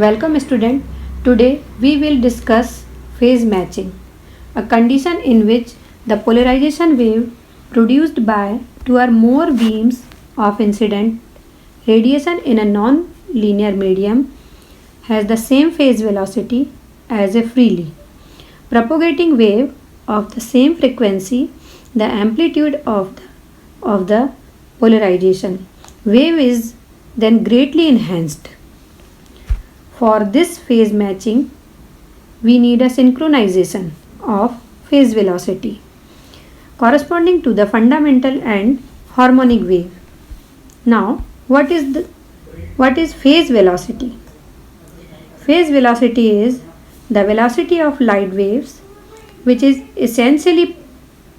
Welcome student. Today we will discuss phase matching, a condition in which the polarization wave produced by two or more beams of incident radiation in a non-linear medium has the same phase velocity as a freely propagating wave of the same frequency. The amplitude of the polarization wave is then greatly enhanced. For this phase matching, we need a synchronization of phase velocity corresponding to the fundamental and harmonic wave. Now, what is phase velocity? Phase velocity is the velocity of light waves, which is essentially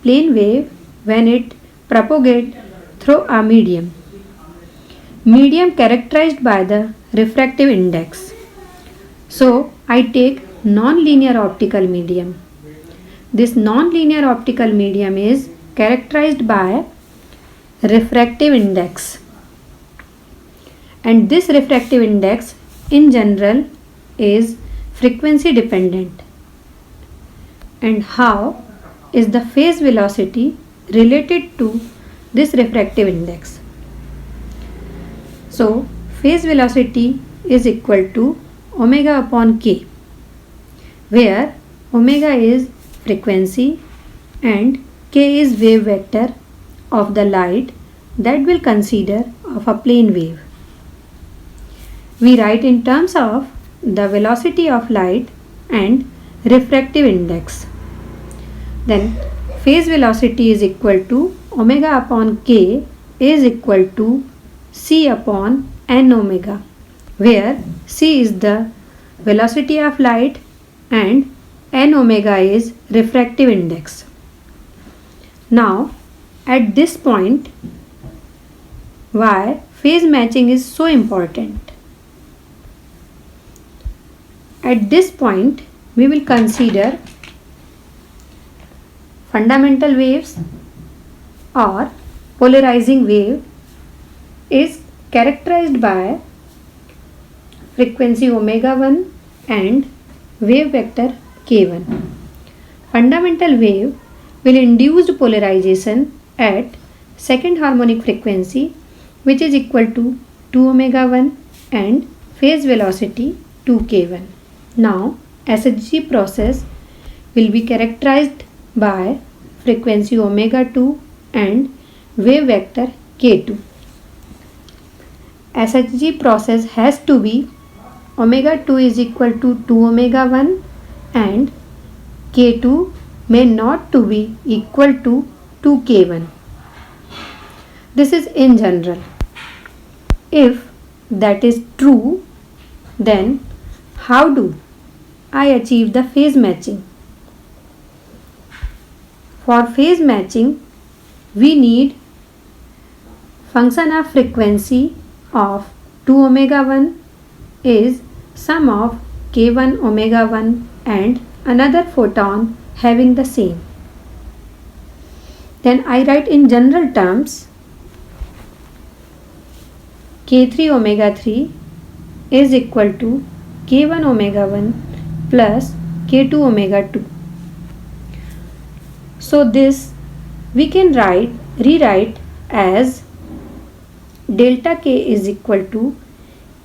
plane wave when it propagates through a medium characterized by the refractive index. So I take non-linear optical medium. This non-linear optical medium is characterized by refractive index, and this refractive index in general is frequency dependent. And how is the phase velocity related to this refractive index? So phase velocity is equal to omega upon k, where omega is frequency and k is wave vector of the light that we'll consider of a plane wave. We write in terms of the velocity of light and refractive index. Then phase velocity is equal to omega upon k is equal to c upon n omega, where c is the velocity of light and n omega is refractive index. Now at this point, why phase matching is so important? At this point, we will consider fundamental waves or polarizing wave is characterized by frequency omega 1 and wave vector k1. Fundamental wave will induce polarization at second harmonic frequency, which is equal to 2 omega 1 and phase velocity 2k1. Now SHG process will be characterized by frequency omega 2 and wave vector k2. SHG process has to be omega 2 is equal to 2 omega 1 and k2 may not to be equal to 2k1. This is in general. If that is true, then how do I achieve the phase matching? For phase matching, we need function of frequency of 2 omega 1 is sum of k1 omega 1 and another photon having the same. Then I write in general terms k3 omega 3 is equal to k1 omega 1 plus k2 omega 2. So this we can rewrite as delta k is equal to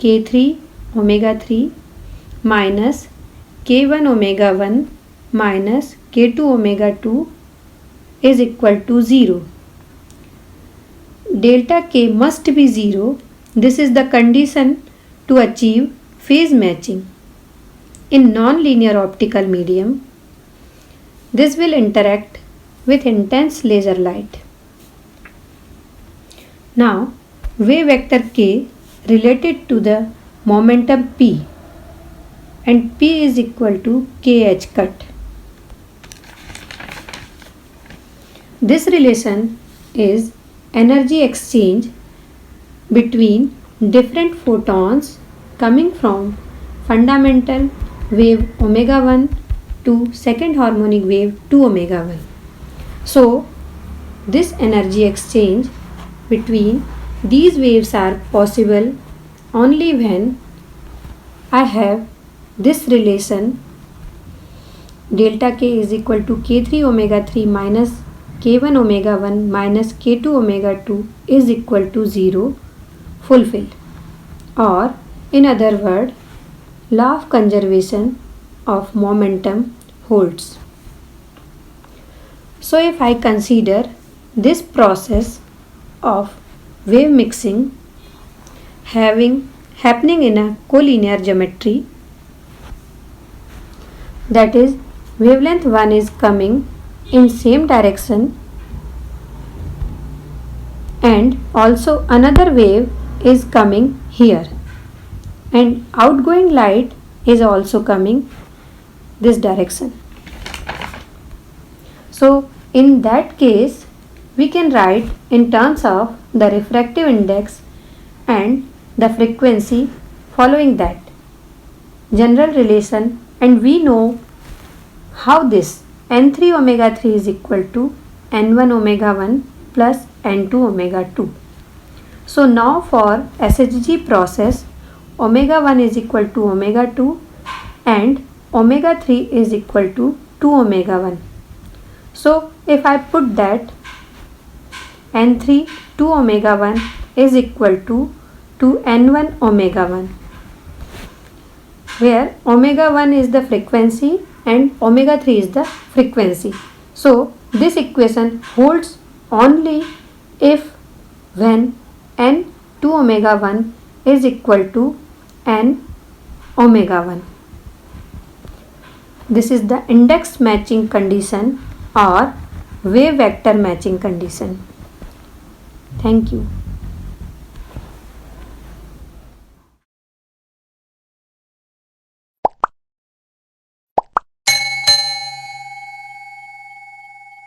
k3 omega 3 minus k1 omega 1 minus k2 omega 2 is equal to 0. Delta k must be 0. This is the condition to achieve phase matching. In non-linear optical medium, this will interact with intense laser light. Now wave vector k related to the momentum p, and p is equal to kh cut. This relation is energy exchange between different photons coming from fundamental wave omega 1 to second harmonic wave 2 omega 1. So this energy exchange between these waves are possible only when I have this relation delta k is equal to k3 omega 3 minus k1 omega 1 minus k2 omega 2 is equal to 0 fulfilled, or in other words, law of conservation of momentum holds. So if I consider this process of wave mixing happening in a collinear geometry, that is wavelength 1 is coming in same direction and also another wave is coming here, and outgoing light is also coming this direction. So in that case we can write in terms of the refractive index and the frequency following that general relation, and we know how this n3 omega 3 is equal to n1 omega 1 plus n2 omega 2. So now for SHG process, omega 1 is equal to omega 2 and omega 3 is equal to 2 omega 1. So if I put that n3 2 omega 1 is equal to n1 omega 1, where omega 1 is the frequency and omega 3 is the frequency. So this equation holds only if when n 2 omega 1 is equal to n omega 1. This is the index matching condition or wave vector matching condition. Thank you.